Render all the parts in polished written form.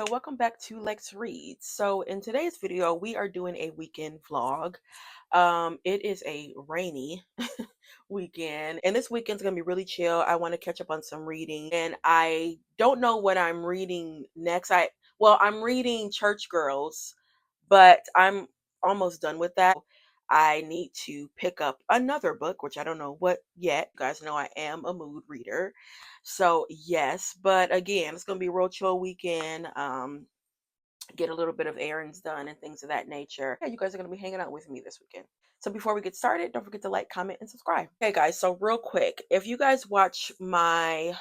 so welcome back to Lex Reads. So in today's video, we are doing a weekend vlog. It is a rainy weekend, and this weekend's gonna be really chill. I want to catch up on some reading, and I don't know what I'm reading next. I'm reading Church Girls, but I'm almost done with that. I need to pick up another book, which I don't know what yet. You guys know I am a mood reader. So yes, but again, it's gonna be a real chill weekend. Get a little bit of errands done and things of that nature. Yeah, you guys are gonna be hanging out with me this weekend. So before we get started, don't forget to like, comment, and subscribe. Okay, guys, so real quick, if you guys watch my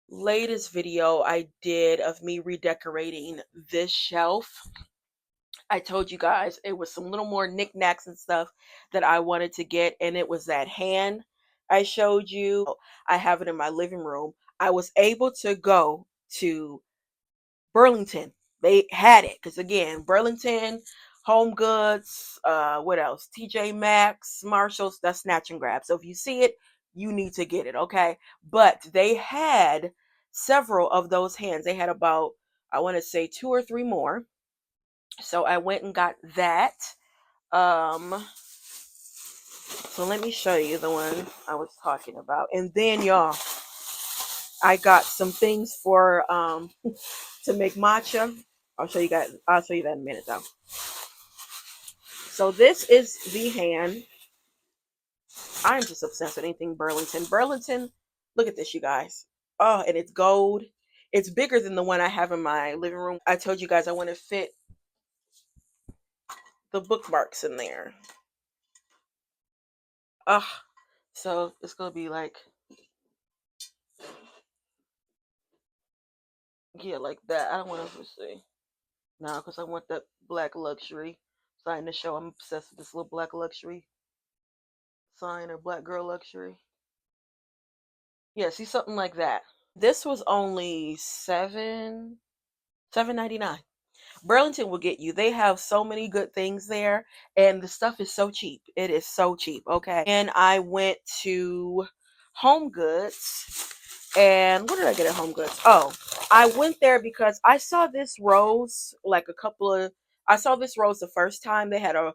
latest video I did of me redecorating this shelf, I told you guys it was some little more knickknacks and stuff that I wanted to get, and it was that hand I showed you. I have it in my living room. I was able to go to Burlington. They had it because again, Burlington, Home Goods, what else? TJ Maxx, Marshalls. That's snatch and grab. So if you see it, you need to get it, okay? But they had several of those hands. They had about, I want to say, two or three more. So I went and got that. So let me show you the one I was talking about. And then y'all, I got some things for to make matcha. I'll show you guys. I'll show you that in a minute though. So this is the hand. I'm just obsessed with anything Burlington. Burlington, look at this, you guys. Oh, and it's gold. It's bigger than the one I have in my living room. I told you guys I want to fit the bookmarks in there. So it's gonna be like, yeah, like that. I don't want to see. No, because I want that black luxury sign to show I'm obsessed with this little black luxury sign or black girl luxury. Yeah, see something like that. This was only $7.99. Burlington will get you. They have so many good things there, and the stuff is so cheap. It is so cheap. Okay. And I went to Home Goods. And what did I get at Home Goods? Oh, I went there because I saw this rose I saw this rose the first time. They had a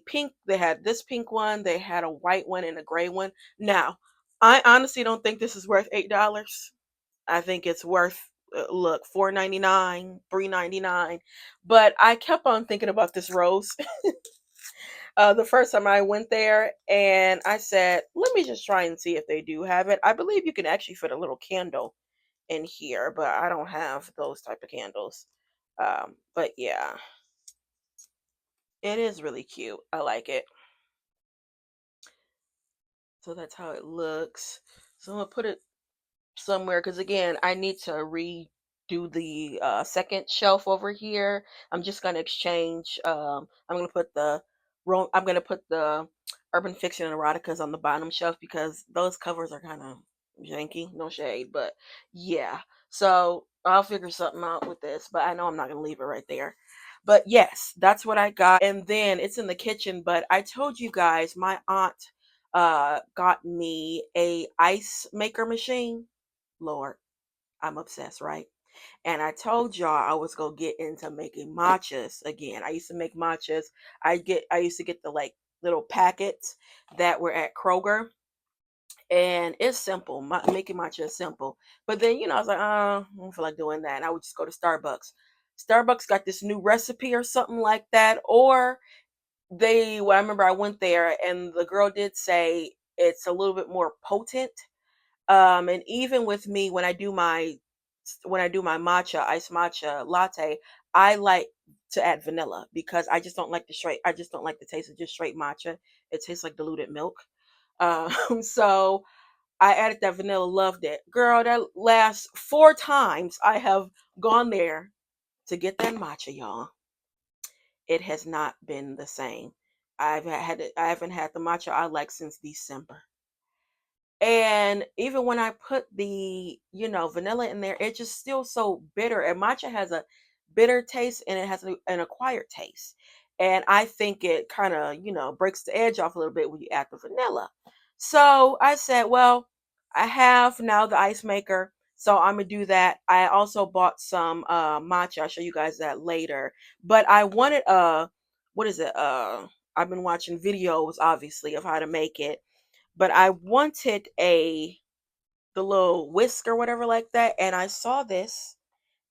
pink, they had this pink one, they had a white one and a gray one. Now, I honestly don't think this is worth $8. I think it's worth look, $4.99, $3.99. But I kept on thinking about this rose the first time I went there, and I said, let me just try and see if they do have it. I believe you can actually fit a little candle in here, but I don't have those type of candles. But yeah, it is really cute. I like it. So that's how it looks. So I'm gonna put it somewhere because again, I need to redo the second shelf over here. I'm just gonna exchange. I'm gonna put the urban fiction and eroticas on the bottom shelf because those covers are kind of janky. No shade, but yeah. So I'll figure something out with this, but I know I'm not gonna leave it right there. But yes, that's what I got, and then it's in the kitchen. But I told you guys my aunt got me a ice maker machine. Lord, I'm obsessed, right? And I told y'all I was gonna get into making matchas again. I used to make matchas. I used to get the like little packets that were at Kroger, and it's simple. Making matcha is simple. But then I was like, I don't feel like doing that. And I would just go to Starbucks. Starbucks got this new recipe or something like that, or I remember I went there and the girl did say it's a little bit more potent. And even with me, when I do my matcha, iced matcha latte, I like to add vanilla because I just don't like the taste of just straight matcha. It tastes like diluted milk. So I added that vanilla, loved it. Girl, that last 4 times I have gone there to get that matcha, y'all. It has not been the same. I haven't had the matcha I like since December. And even when I put the, vanilla in there, it's just still so bitter. And matcha has a bitter taste and it has an acquired taste. And I think it kind of, breaks the edge off a little bit when you add the vanilla. So I said, well, I have now the ice maker. So I'm gonna do that. I also bought some matcha. I'll show you guys that later. But I wanted what is it? I've been watching videos obviously of how to make it, but I wanted a the little whisk or whatever like that, and I saw this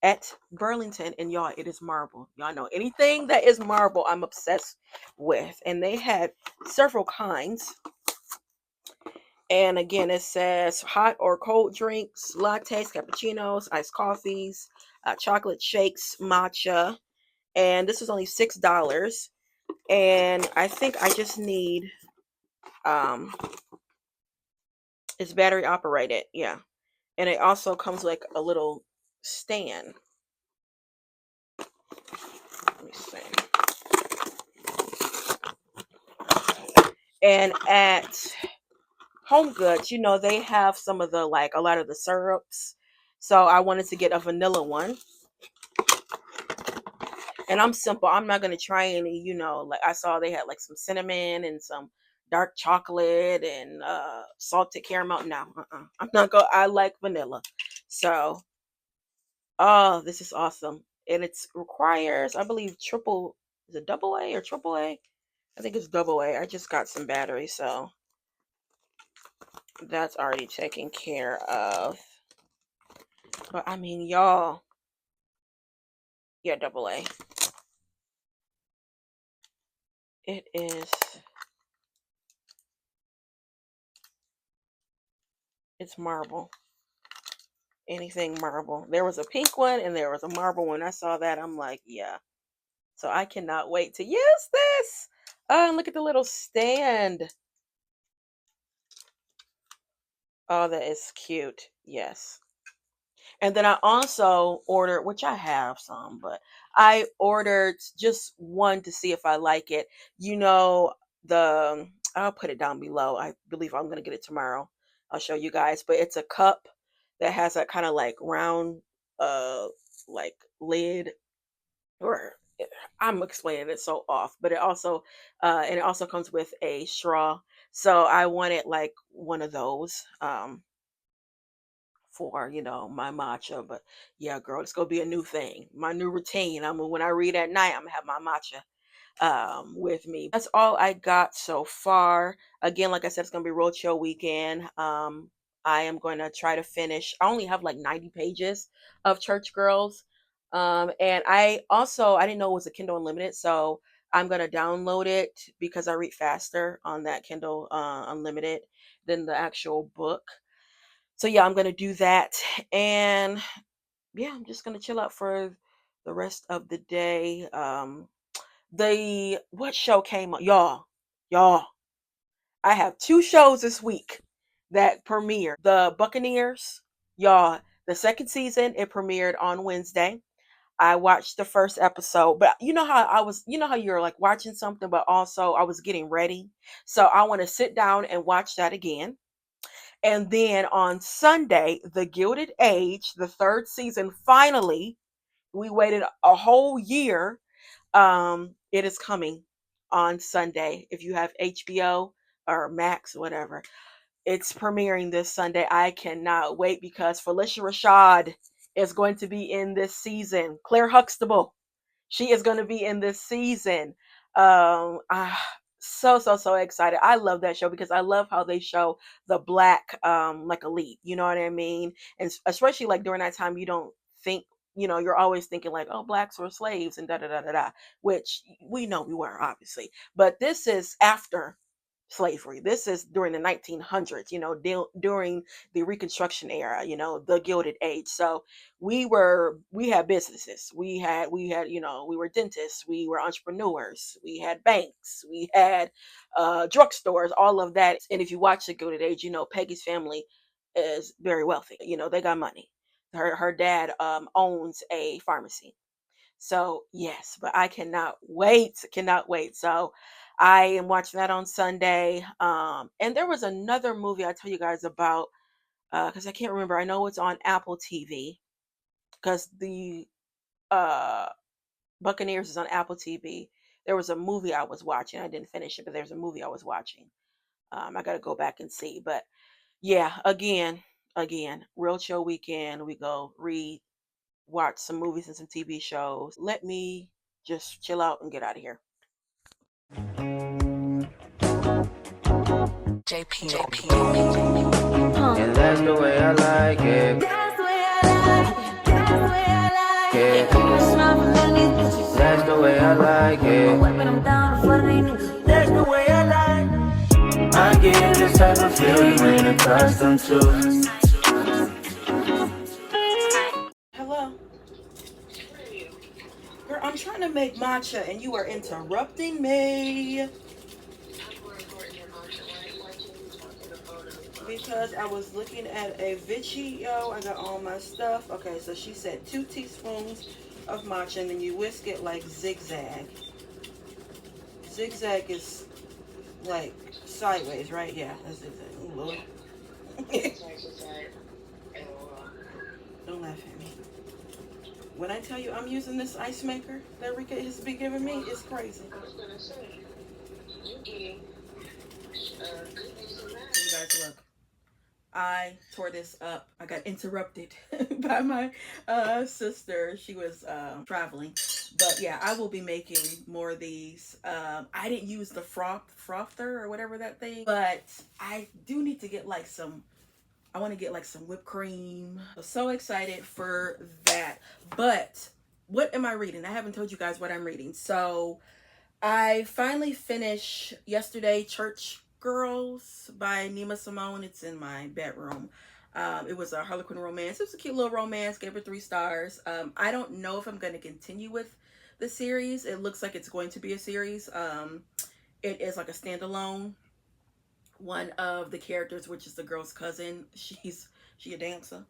at Burlington, and y'all, it is marble. Y'all know anything that is marble, I'm obsessed with. And they had several kinds. And again, it says hot or cold drinks, lattes, cappuccinos, iced coffees, chocolate shakes, matcha. And this is only $6. And I think I just need um it's battery operated, yeah. And it also comes like a little stand. Let me see. And at Home Goods, they have some of the like a lot of the syrups. So I wanted to get a vanilla one. And I'm simple. I'm not gonna try any, like I saw they had like some cinnamon and some dark chocolate and salted caramel. No, I'm not going I like vanilla. So oh, this is awesome. And it requires, I believe, triple is it double A or triple A? I think it's double A. I just got some batteries, so that's already taken care of. But I mean, y'all, yeah, double A. It is, it's marble. Anything marble. There was a pink one and there was a marble one. I saw that. I'm like, yeah. So I cannot wait to use this. Oh, look at the little stand. Oh, that is cute. Yes. And then I also ordered, which I have some, but I ordered just one to see if I like it. I'll put it down below. I believe I'm going to get it tomorrow. I'll show you guys, but it's a cup that has a kind of like round, uh, like lid, or I'm explaining it so off, but it also comes with a straw. So I wanted like one of those. For my matcha. But yeah, girl, it's gonna be a new thing, my new routine. When I read at night, I'm gonna have my matcha with me. That's all I got so far. Again, like I said, it's gonna be roadshow weekend. I am going to try to finish. I only have like 90 pages of Church Girls. And I didn't know it was a Kindle Unlimited, so I'm gonna download it because I read faster on that Kindle Unlimited than the actual book. So yeah, I'm gonna do that, and yeah, I'm just gonna chill out for the rest of the day. The what show came on, y'all? I have two shows this week that premiere. The Buccaneers, y'all. The second season it premiered on Wednesday. I watched the first episode, but you know how I was, how you're like watching something, but also I was getting ready, so I want to sit down and watch that again. And then on Sunday, The Gilded Age, the third season, finally, we waited a whole year. It is coming on Sunday. If you have HBO or Max, whatever, it's premiering this Sunday. I cannot wait because Felicia Rashad is going to be in this season. Claire Huxtable, she is going to be in this season. So excited. I love that show because I love how they show the black like elite. You know what I mean? And especially like during that time, you don't think, you're always thinking like, oh, blacks were slaves and da da da da da, which we know we were obviously, but this is after slavery. This is during the 1900s, during the Reconstruction era, the Gilded Age. So we had businesses. We were dentists, we were entrepreneurs, we had banks, we had drugstores, all of that. And if you watch the Gilded Age, Peggy's family is very wealthy. They got money. Her dad owns a pharmacy. So yes, but I cannot wait. So I am watching that on Sunday. And there was another movie I tell you guys about because I can't remember. I know it's on Apple TV because the uh Buccaneers is on Apple TV. There was a movie I was watching. I didn't finish it, but there's a movie I was watching. I got to go back and see. But yeah, again, again, real chill weekend. We go read, watch some movies and some TV shows. Let me just chill out and get out of here. JP. And that's the way I like it. That's the way I like it. That's the way I like it. Smile for money. That's the way I like it. When I'm down for the That's the way I like it. I get this type of feel you ain't accustomed to. Hello? Girl, I'm trying to make matcha and you are interrupting me. Because I was looking at a video. I got all my stuff. Okay, so she said 2 teaspoons of matcha and then you whisk it like zigzag. Zigzag is like sideways, right? Yeah, that's zigzag. Oh, Lord. Don't laugh at me. When I tell you I'm using this ice maker that Rika has been giving me, it's crazy. I was going to say, you eating good news of that. You guys look. I tore this up. I got interrupted by my sister. She was traveling. But yeah, I will be making more of these. I didn't use the frother or whatever that thing. But I do need to get like some, I want to get like some whipped cream. I'm so excited for that. But what am I reading? I haven't told you guys what I'm reading. So I finally finished yesterday Church Girls by Nima Simone. It's in my bedroom. It was a Harlequin romance. It was a cute little romance. Gave it 3 stars. I don't know if I'm going to continue with the series. It looks like it's going to be a series. It is like a standalone. One of the characters, which is the girl's cousin, she a dancer.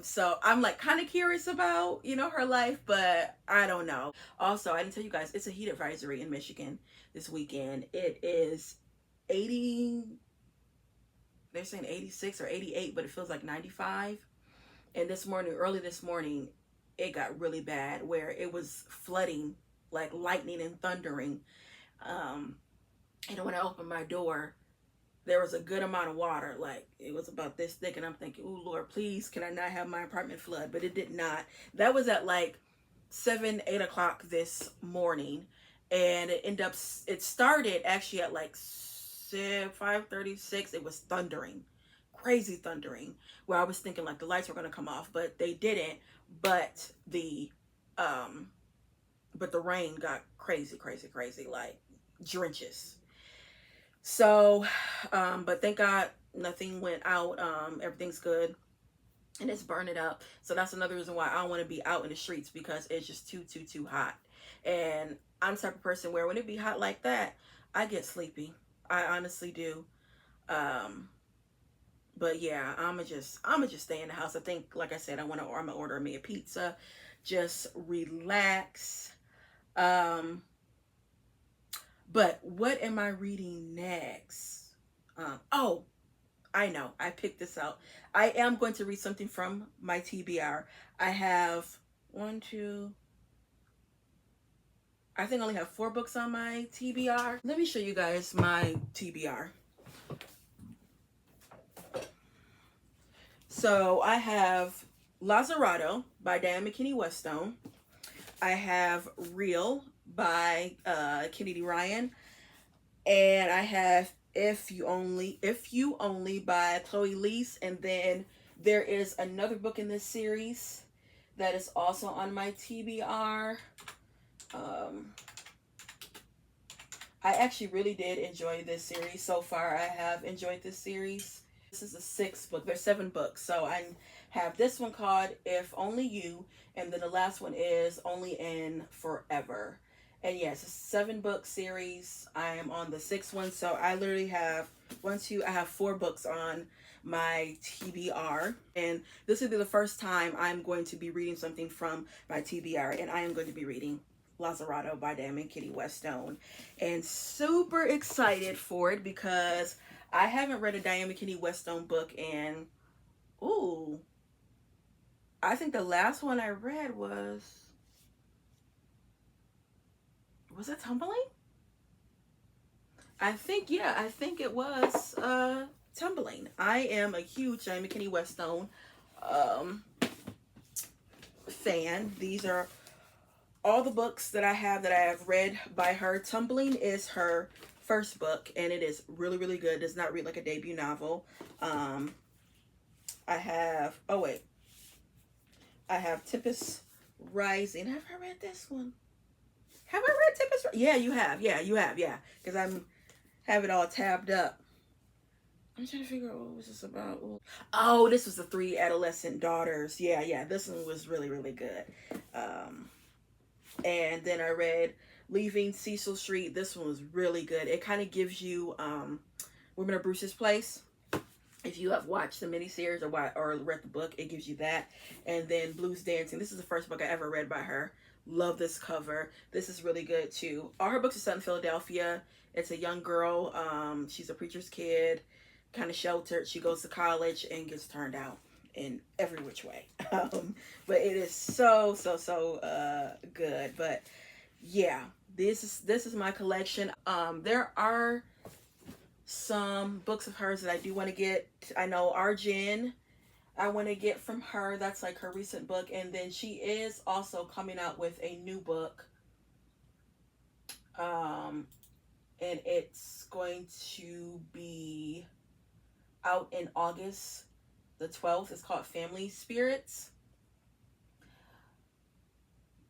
So I'm like kind of curious about, you know, her life, but I don't know. Also, I didn't tell you guys, it's a heat advisory in Michigan this weekend. It is 80, they're saying 86 or 88, but it feels like 95. And this morning, early this morning, it got really bad where it was flooding, like lightning and thundering. And when I opened my door, there was a good amount of water. Like, it was about this thick, and I'm thinking, oh Lord, please, can I not have my apartment flood? But it did not. That was at like 7, 8 o'clock this morning, and it started actually at like 5:36. It was thundering, crazy thundering, where I was thinking like the lights were gonna come off, but they didn't. But the rain got crazy, like drenches. So, but thank God nothing went out. Everything's good, and it's burning up. So that's another reason why I don't want to be out in the streets, because it's just too hot. And I'm the type of person where when it be hot like that, I get sleepy. I honestly do. But yeah, I'ma just stay in the house. I think, like I said, I'm gonna order me a pizza, just relax. But what am I reading next? Oh, I know. I picked this out. I am going to read something from my TBR. I have I think I only have 4 books on my TBR. Let me show you guys my TBR. So I have Lazzarato by Diane McKinney Westone. I have Real by Kennedy Ryan. And I have If You Only by Chloe Leese. And then there is another book in this series that is also on my TBR. I actually really did enjoy this series so far. I have enjoyed this series. This is the 6th book. There's 7 books. So I have this one called If Only You, and then the last one is Only in Forever. And yes, it's a 7-book series. I am on the 6th one. So I literally have I have 4 books on my TBR. And this will be the first time I'm going to be reading something from my TBR. And I am going to be reading Lazzarato by Diane McKinney Westone. And super excited for it because I haven't read a Diane McKinney Westone book in, I think the last one I read was it Tumbling? I think it was Tumbling. I am a huge Diane McKinney Westone um, fan. These are all the books that I have read by her. Tumbling is her first book, and it is really, really good. It does not read like a debut novel. Um, I have, oh wait, I have Tempest Rising. Have I read this one? Have I read Tempest? Yeah, you have. Yeah, you have. Yeah, because I'm have it all tabbed up. I'm trying to figure out what was this about. Oh, this was the three adolescent daughters. Yeah, yeah. This one was really, really good. Um, and then I read Leaving Cecil Street. This one was really good. It kind of gives you Women of Bruce's Place. If you have watched the miniseries or read the book, it gives you that. And then Blues Dancing. This is the first book I ever read by her. Love this cover. This is really good too. All her books are set in Philadelphia. It's a young girl. She's a preacher's kid, kind of sheltered. She goes to college and gets turned out in every which way. But it is so good. But yeah, this is my collection. There are some books of hers that I do want to get. I know Arjun, I want to get from her. That's like her recent book. And then she is also coming out with a new book. And it's going to be out in August the 12th. It's called Family Spirits.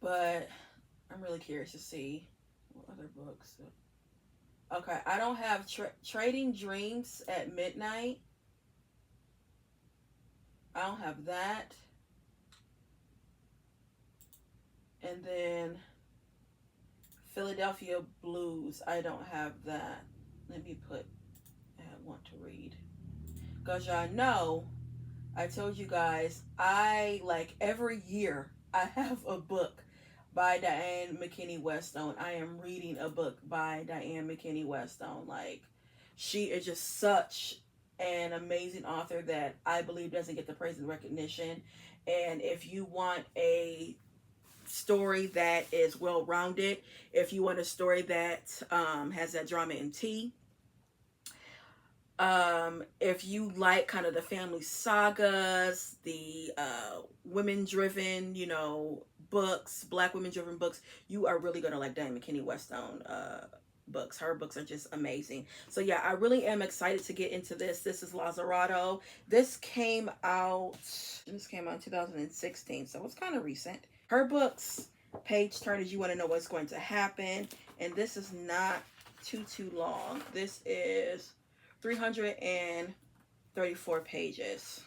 But I'm really curious to see what other books. Okay, I don't have Trading Dreams at Midnight. I don't have that. And then Philadelphia Blues. I don't have that. Let me put I want to read. Because y'all know, I told you guys, I like every year I have a book by Diane McKinney Westone. I am reading a book by Diane McKinney Westone. Like, she is just such an amazing author that I believe doesn't get the praise and recognition. And if you want a story that is well rounded, if you want a story that has that drama and tea, if you like kind of the family sagas, the women driven, books, black women driven books, you are really going to like Diane McKinney Westone books. Her books are just amazing. So yeah, I really am excited to get into this. This is Lazzarato. This came out in 2016, so it's kind of recent. Her books, page turners, you want to know what's going to happen, and this is not too long. This is 334 pages.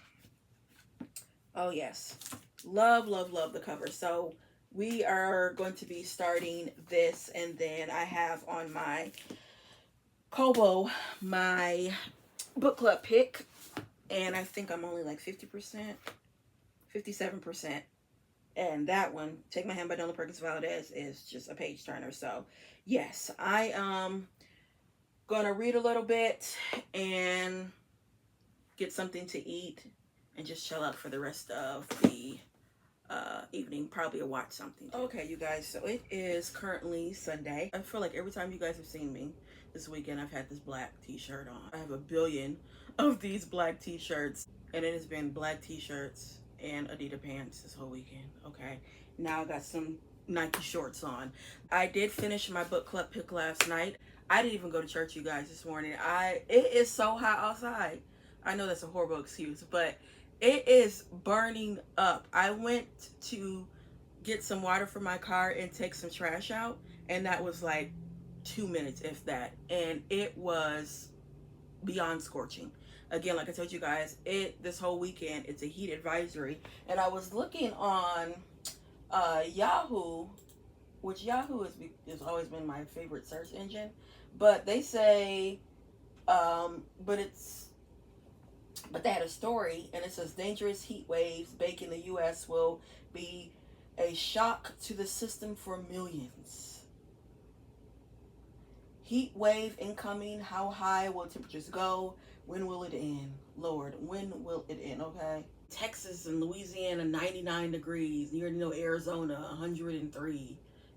Oh yes, love the cover. So we are going to be starting this, and then I have on my Kobo my book club pick, and I think I'm only like 50%, 57%. And that one, Take My Hand by Donna Perkins Valdez, is just a page turner. So yes, I gonna read a little bit and get something to eat and just chill out for the rest of the evening. Probably watch something too. Okay, you guys, so it is currently Sunday. I feel like every time you guys have seen me this weekend, I've had this black t-shirt on. I have a billion of these black t-shirts, and it has been black t-shirts and Adidas pants this whole weekend. Okay, now I got some Nike shorts on. I did finish my book club pick last night. I didn't even go to church, you guys, this morning. It is so hot outside. I know that's a horrible excuse, but it is burning up. I went to get some water for my car and take some trash out, and that was like 2 minutes, if that. And it was beyond scorching. Again, like I told you guys, this whole weekend it's a heat advisory, and I was looking on Yahoo, which Yahoo has always been my favorite search engine, but they say, but they had a story, and it says dangerous heat waves baking the U.S. will be a shock to the system for millions. Heat wave incoming. How high will temperatures go? When will it end? Lord, when will it end? Okay. Texas and Louisiana, 99 degrees. You already know Arizona, 103.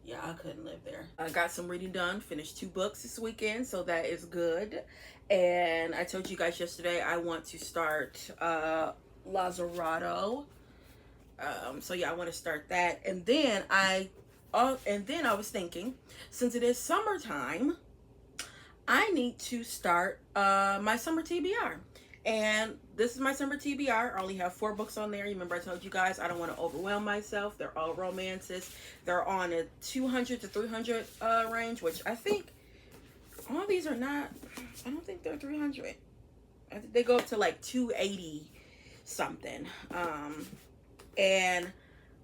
Yeah, I couldn't live there. I got some reading done, finished 2 books this weekend, so that is good. And I told you guys yesterday I want to start Lazarado. So yeah, I want to start that. And then I was thinking, since it is summertime, I need to start my summer TBR. And this is my summer TBR. I only have 4 books on there. You remember I told you guys I don't want to overwhelm myself. They're all romances. They're on a 200 to 300 range, which I think all these are not. I don't think they're 300. I think they go up to like 280 something. And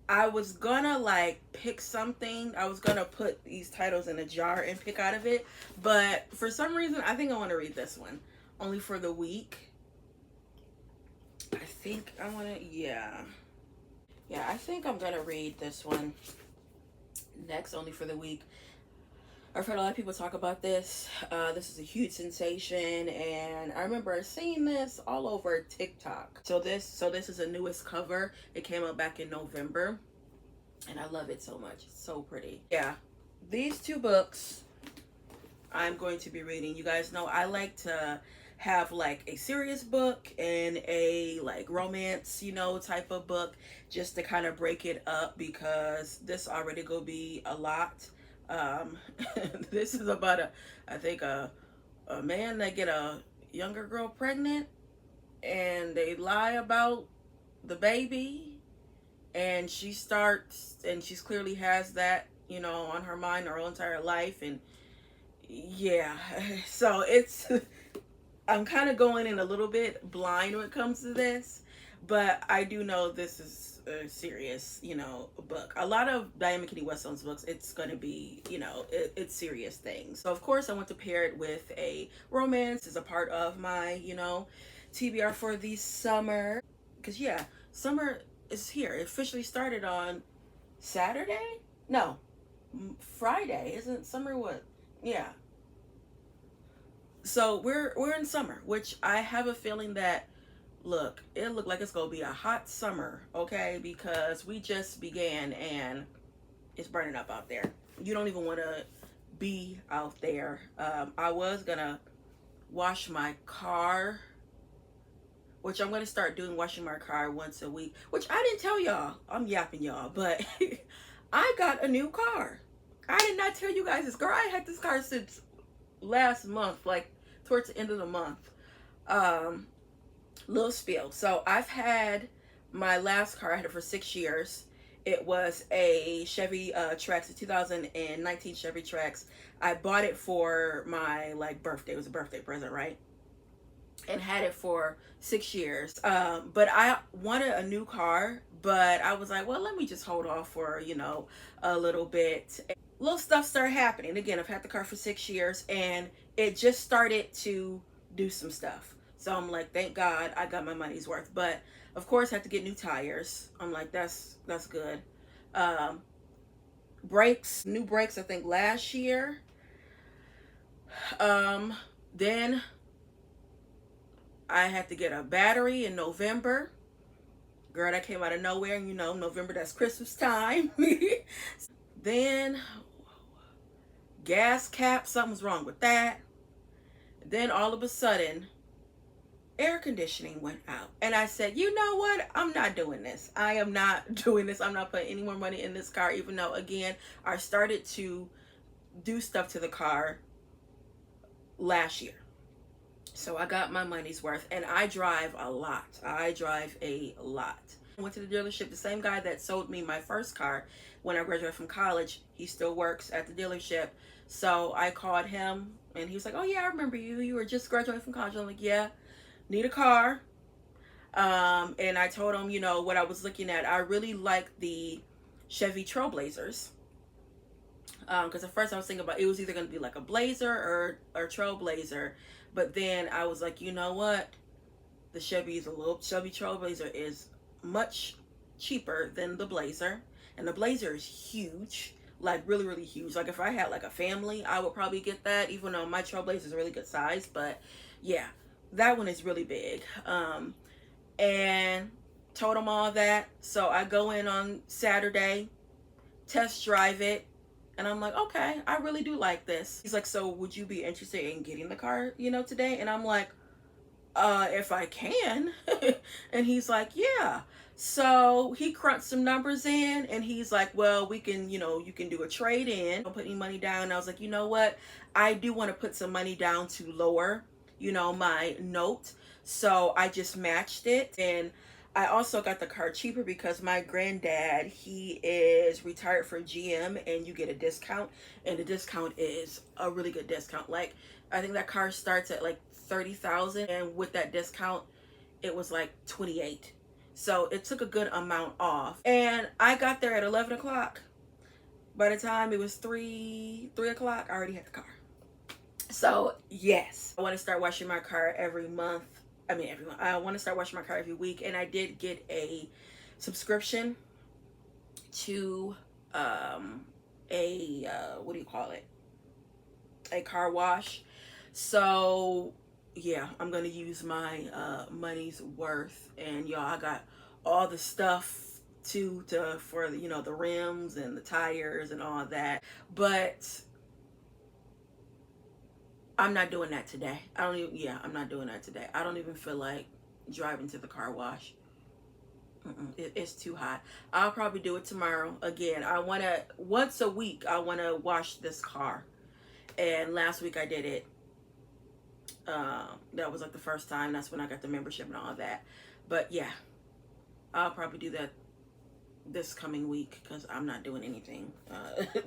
I was gonna like pick something. I was gonna put these titles in a jar and pick out of it, but for some reason, I think I want to read this one, only for the week. I think I want to. Yeah. I think I'm gonna read this one next, only for the week. I've heard a lot of people talk about this. This is a huge sensation, and I remember seeing this all over TikTok. So this is a newest cover. It came out back in November, and I love it so much. It's so pretty. Yeah, these 2 books I'm going to be reading. You guys know I like to have like a serious book and a like romance, type of book, just to kind of break it up, because this already gonna be a lot. Um, this is about I think a man that get a younger girl pregnant, and they lie about the baby, and she's clearly has that, on her mind her whole entire life. And yeah, so it's I'm kind of going in a little bit blind when it comes to this, but I do know this is a serious, book. A lot of Diane McKinney Weststone's books, it's going to be, it's serious things. So of course I want to pair it with a romance as a part of my, TBR for the summer. Because yeah, summer is here. It officially started on Saturday? No, Friday. Isn't summer what? Yeah. So we're in summer, which I have a feeling that, look, it looked like it's gonna be a hot summer, okay? Because we just began and it's burning up out there. You don't even want to be out there. I was gonna wash my car, which I'm gonna start doing, washing my car once a week. Which I didn't tell y'all. I'm yapping y'all, but I got a new car. I did not tell you guys this. Girl, I had this car since last month, like towards the end of the month. Little spiel. So I've had my last car. I had it for 6 years. It was a Chevy Trax, a 2019 Chevy Trax. I bought it for my like birthday. It was a birthday present, right? And had it for 6 years. But I wanted a new car, but I was like, well, let me just hold off for, a little bit. Little stuff started happening. Again, I've had the car for 6 years, and it just started to do some stuff. So I'm like, thank God I got my money's worth. But of course, I had to get new tires. I'm like, that's good. Um, new brakes, I think last year. Then I had to get a battery in November. Girl, that came out of nowhere. And November, that's Christmas time. Then gas cap, something's wrong with that. Then all of a sudden, air conditioning went out. And I said, you know what? I'm not doing this. I am not doing this. I'm not putting any more money in this car, even though, again, I started to do stuff to the car last year. So I got my money's worth, and I drive a lot. I drive a lot. I went to the dealership. The same guy that sold me my first car when I graduated from college, he still works at the dealership. So I called him, and he was like, oh yeah, I remember you. You were just graduating from college. I'm like, yeah, need a car. And I told him, what I was looking at. I really like the Chevy Trailblazers. Because at first I was thinking about it was either going to be like a Blazer or Trailblazer. But then I was like, you know what? The Chevy Trailblazer is much cheaper than the Blazer. And the Blazer is huge. Like really, really huge. Like if I had like a family, I would probably get that. Even though my Trailblazer is a really good size. But yeah, that one is really big. And told him all that. So I go in on Saturday, test drive it. And I'm like, okay, I really do like this. He's like, so would you be interested in getting the car, today? And I'm like, if I can. And he's like, yeah. So he crunched some numbers in and he's like, well, we can, you can do a trade in. Don't put any money down. And I was like, you know what? I do want to put some money down to lower, my note. So I just matched it. And I also got the car cheaper because my granddad, he is retired from GM and you get a discount. And the discount is a really good discount. Like, I think that car starts at like 30,000, and with that discount it was like 28. So it took a good amount off, and I got there at 11 o'clock. By the time it was 3 o'clock, I already had the car. So yes, I want to start washing my car every month. I mean every month. I want to start washing my car every week, and I did get a subscription to a what do you call it, a car wash. So yeah, I'm gonna use my money's worth. And y'all, I got all the stuff to for the rims and the tires and all that, but I'm not doing that today. I'm not doing that today. I don't even feel like driving to the car wash. It's too hot. I'll probably do it tomorrow. Again, I want to once a week I want to wash this car, and last week I did it. That was like the first time. That's when I got the membership and all that. But yeah, I'll probably do that this coming week because I'm not doing anything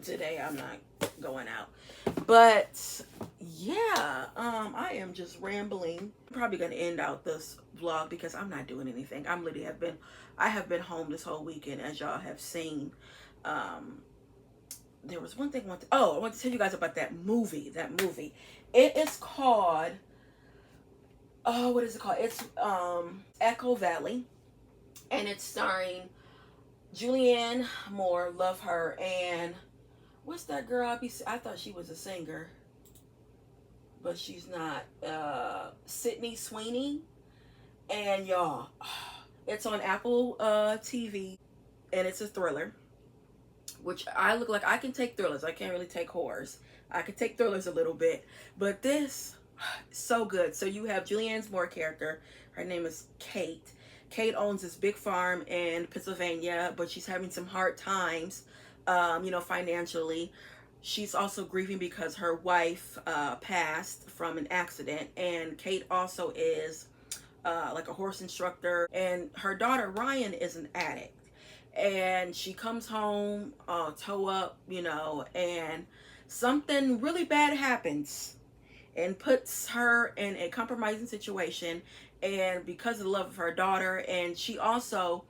today. I'm not going out. But yeah, I am just rambling. I'm probably gonna end out this vlog because I'm not doing anything. I have been home this whole weekend, as y'all have seen. There was one thing I want to tell you guys about that movie. It is called, oh, what is it called? It's Echo Valley, and it's starring Julianne Moore, love her, and what's that girl? I thought she was a singer, but she's not. Sydney Sweeney, and y'all, it's on Apple TV, and it's a thriller. Which I look like I can take thrillers. I can't really take horrors. I can take thrillers a little bit, but this, so good. So you have Julianne's Moore character. Her name is Kate. Kate owns this big farm in Pennsylvania, but she's having some hard times, financially. She's also grieving because her wife passed from an accident, and Kate also is like a horse instructor, and her daughter Ryan is an addict. And she comes home, toe up, and something really bad happens and puts her in a compromising situation. And because of the love of her daughter, and she also,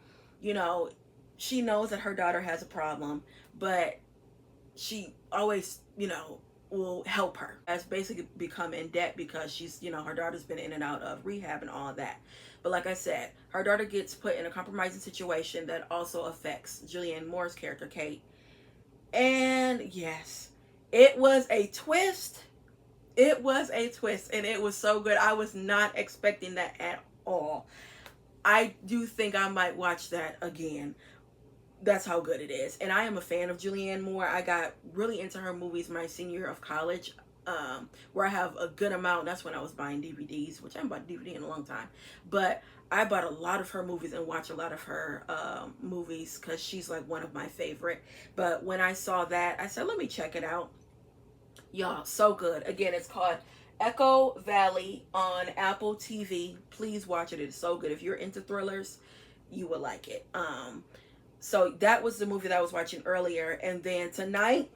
she knows that her daughter has a problem, but she always, will help her. Has basically become in debt because she's, her daughter's been in and out of rehab and all that. But like I said, her daughter gets put in a compromising situation that also affects Julianne Moore's character, Kate. And yes, it was a twist. It was a twist, and it was so good. I was not expecting that at all. I do think I might watch that again. That's how good it is. And I am a fan of Julianne Moore. I got really into her movies my senior year of college, where I have a good amount. That's when I was buying DVDs, which I haven't bought DVD in a long time. But I bought a lot of her movies and watch a lot of her movies because she's like one of my favorite. But when I saw that, I said, let me check it out. Y'all, so good. Again, it's called Echo Valley on Apple TV. Please watch it. It's so good. If you're into thrillers, you will like it. So that was the movie that I was watching earlier. And then tonight,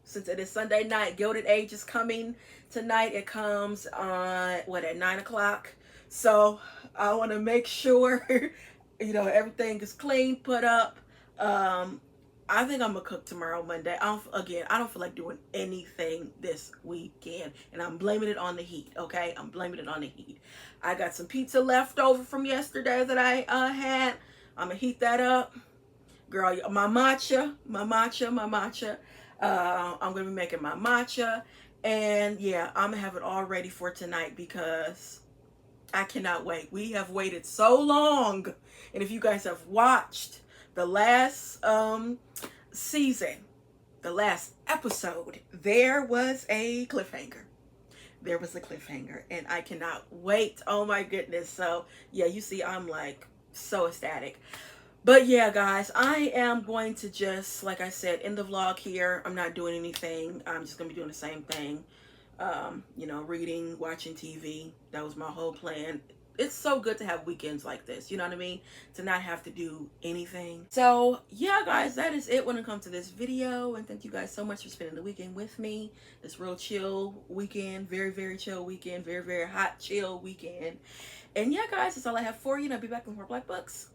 since it is Sunday night, Gilded Age is coming tonight. It comes on, at 9 o'clock. So I want to make sure, everything is clean, put up. I think I'm going to cook tomorrow, Monday. I don't feel like doing anything this weekend. And I'm blaming it on the heat, okay? I'm blaming it on the heat. I got some pizza left over from yesterday that I had. I'm going to heat that up. Girl, my matcha. I'm going to be making my matcha. And yeah, I'm going to have it all ready for tonight because I cannot wait. We have waited so long. And if you guys have watched the last season, the last episode, there was a cliffhanger. There was a cliffhanger, and I cannot wait. Oh my goodness. So yeah, you see, I'm like so ecstatic. But yeah, guys, I am going to just, like I said, end the vlog here. I'm not doing anything. I'm just gonna be doing the same thing. You know, reading, watching TV. That was my whole plan. It's so good to have weekends like this, you know what I mean? To not have to do anything. So yeah, guys, that is it when it comes to this video. And thank you guys so much for spending the weekend with me. This real chill weekend, very, very chill weekend, very, very hot, chill weekend. And yeah, guys, that's all I have for you. And I'll be back with more Black Books